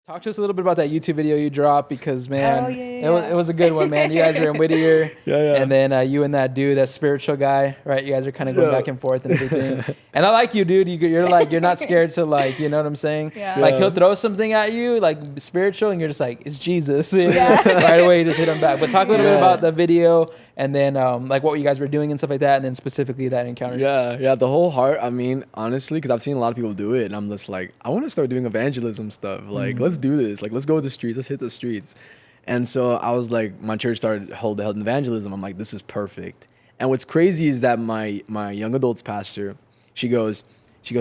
Talk to us a little bit about that YouTube video you dropped because, man, yeah. it was a good one, man. You guys are in Whittier, Yeah. and then you and that dude, that spiritual guy, right? You guys are kind of going back and forth and everything. And I like you, dude. You're like, you're not scared to like, you know what I'm saying? Yeah. Like he'll throw something at you, like spiritual, and you're just like, it's Jesus. Right away, you just hit him back. But talk a little bit about the video, and then like what you guys were doing and stuff like that, and then specifically that encounter. Yeah. The whole heart. I mean, honestly, because I've seen a lot of people do it, and I'm just like, I want to start doing evangelism stuff. Like, let's do this. Like, let's go to the streets. Let's hit the streets. And so I was like, my church started held evangelism. I'm like, this is perfect. And what's crazy is that my young adults pastor, she goes,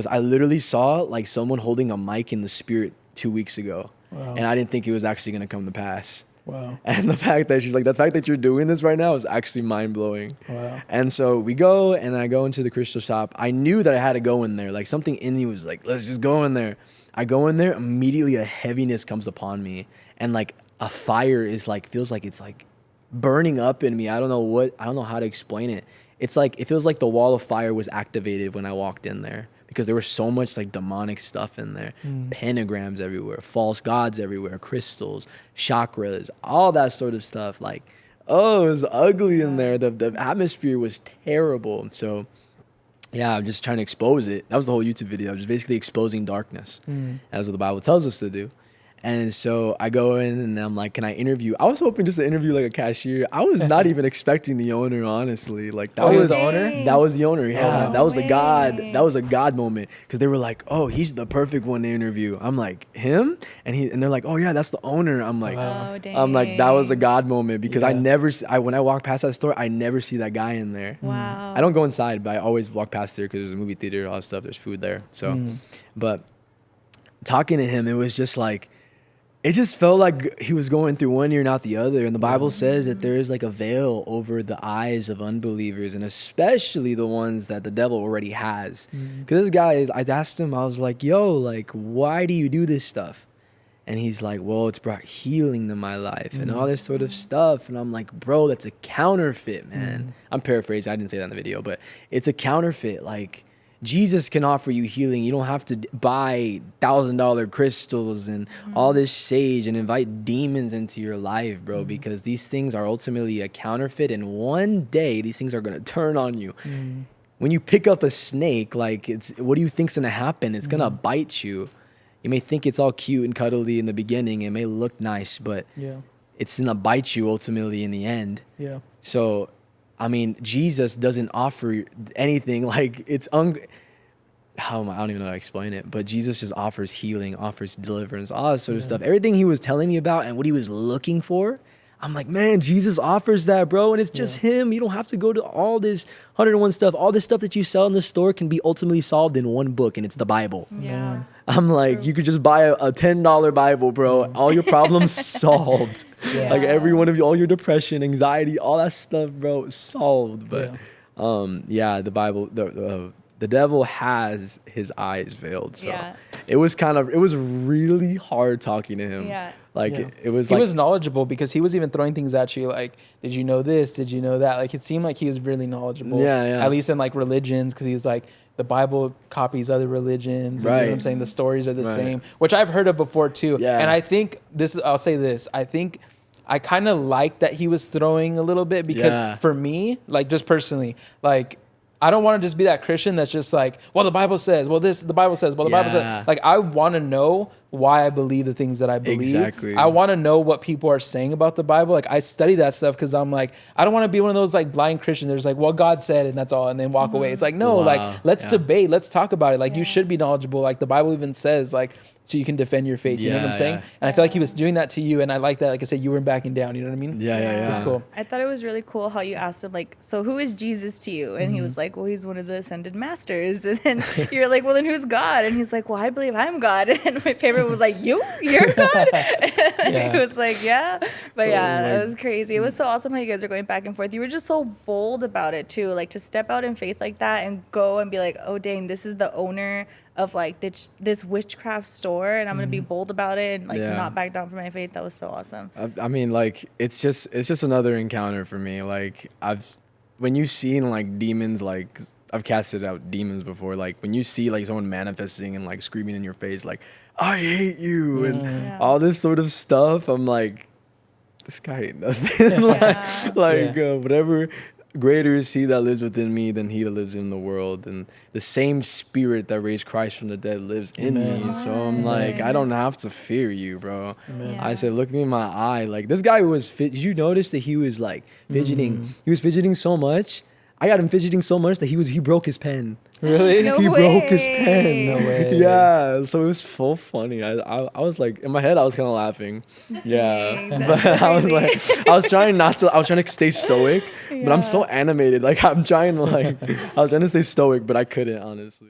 I literally saw like someone holding a mic in the spirit 2 weeks ago, and I didn't think it was actually gonna come to pass. Wow. And the fact that she's like, the fact that you're doing this right now is actually mind blowing. Wow. And so we go, and I go into the crystal shop. I knew that I had to go in there. Like something in me was like, let's just go in there. I go in there, immediately a heaviness comes upon me, and like a fire is like, feels like it's like burning up in me. I don't know how to explain it. It's like, it feels like the wall of fire was activated when I walked in there, because there was so much like demonic stuff in there. Pentagrams everywhere, false gods everywhere, crystals, chakras, all that sort of stuff. Like, oh, it was ugly in there. The atmosphere was terrible. So yeah, I'm just trying to expose it. That was the whole YouTube video, just basically exposing darkness. That's what the Bible tells us to do. And so I go in and I'm like, can I interview? I was hoping just to interview like a cashier. I was not even expecting the owner, honestly. Like that was the owner? That was the owner. Yeah, Oh, that was no the God. way. That was a God moment, because they were like, oh, he's the perfect one to interview. I'm like, him? And they're like, oh yeah, that's the owner. I'm like, Oh, dang. I'm like, that was a God moment, because I Yeah. never, when I walk past that store, I never see that guy in there. Wow. I don't go inside, but I always walk past there because there's a movie theater, all that stuff. There's food there. So, but talking to him, it was just like, it just felt like he was going through one ear, not the other. And the Bible says that there is like a veil over the eyes of unbelievers, and especially the ones that the devil already has. Because this guy, I asked him, I was like, yo, like, why do you do this stuff? And he's like, well, it's brought healing to my life and all this sort of stuff. And I'm like, bro, that's a counterfeit, man. I'm paraphrasing. I didn't say that in the video, but it's a counterfeit. Like, Jesus can offer you healing. You don't have to buy $1,000 crystals and all this sage and invite demons into your life, bro, because these things are ultimately a counterfeit. And one day these things are going to turn on you. When you pick up a snake, like, what do you think's going to happen? It's going to bite you. You may think it's all cute and cuddly in the beginning. It may look nice, but it's going to bite you ultimately in the end. Yeah. So, I mean, Jesus doesn't offer anything like I don't even know how to explain it, but Jesus just offers healing, offers deliverance, all that sort of stuff. Everything he was telling me about and what he was looking for, I'm like, man, Jesus offers that, bro. And it's just him. You don't have to go to all this 101 stuff. All this stuff that you sell in the store can be ultimately solved in one book, and it's the Bible. Yeah. I'm like, you could just buy a $10 Bible, bro. All your problems solved. Yeah. Like every one of you, all your depression, anxiety, all that stuff, bro, solved. But the Bible, the devil has his eyes veiled. So it was really hard talking to him. Yeah. It was He like, was knowledgeable because he was even throwing things at you like, did you know this? Did you know that? Like, it seemed like he was really knowledgeable. Yeah. At least in like religions, because he's like, the Bible copies other religions. And You know what I'm saying? The stories are the same, which I've heard of before too. Yeah. And I think I'll say this. I think I kind of like that he was throwing a little bit, because for me, like just personally, like, I don't want to just be that Christian that's just like, well, the Bible says, well, the Bible says, well, the Bible says. Like, I want to know why I believe the things that I believe. Exactly. I want to know what people are saying about the Bible. Like, I study that stuff because I'm like, I don't want to be one of those like blind Christians. There's like, well, God said, and that's all, and then walk away. It's like, no, like, let's debate, let's talk about it. Like, you should be knowledgeable. Like, the Bible even says, like, so you can defend your faith. You know what I'm saying? And I feel like he was doing that to you, and I like that. Like I said, you weren't backing down. You know what I mean? Yeah. It's cool. I thought it was really cool how you asked him, like, so who is Jesus to you? And he was like, well, he's one of the ascended masters. And then you're like, well, then who's God? And he's like, well, I believe I'm God. And my favorite was like, you're God? He was like, yeah. But it was crazy. It was so awesome how you guys are going back and forth. You were just so bold about it too, like to step out in faith like that and go and be like, oh, dang, this is the owner of like this witchcraft store, and I'm gonna be bold about it and like not back down from my faith. That was so awesome. I mean, like, it's just another encounter for me. Like, when you've seen like demons, like I've casted out demons before. Like when you see like someone manifesting and like screaming in your face, like I hate you, and Yeah. all this sort of stuff. I'm like, this guy ain't nothing. Whatever greater is he that lives within me than he that lives in the world. And the same spirit that raised Christ from the dead lives in Amen. me. So I'm like, I don't have to fear you, bro. Amen. I said, look me in my eye. Like, this guy was did you notice that he was like fidgeting? He was fidgeting so much. I got him fidgeting so much that he broke his pen. Really? No He way. broke his pen. No way. Yeah, so it was so funny. I was like, in my head, I was kind of laughing. Yeah, Dang, but that's I was crazy. like, I was trying to stay stoic, but I'm so animated. Like, I was trying to stay stoic, but I couldn't, honestly.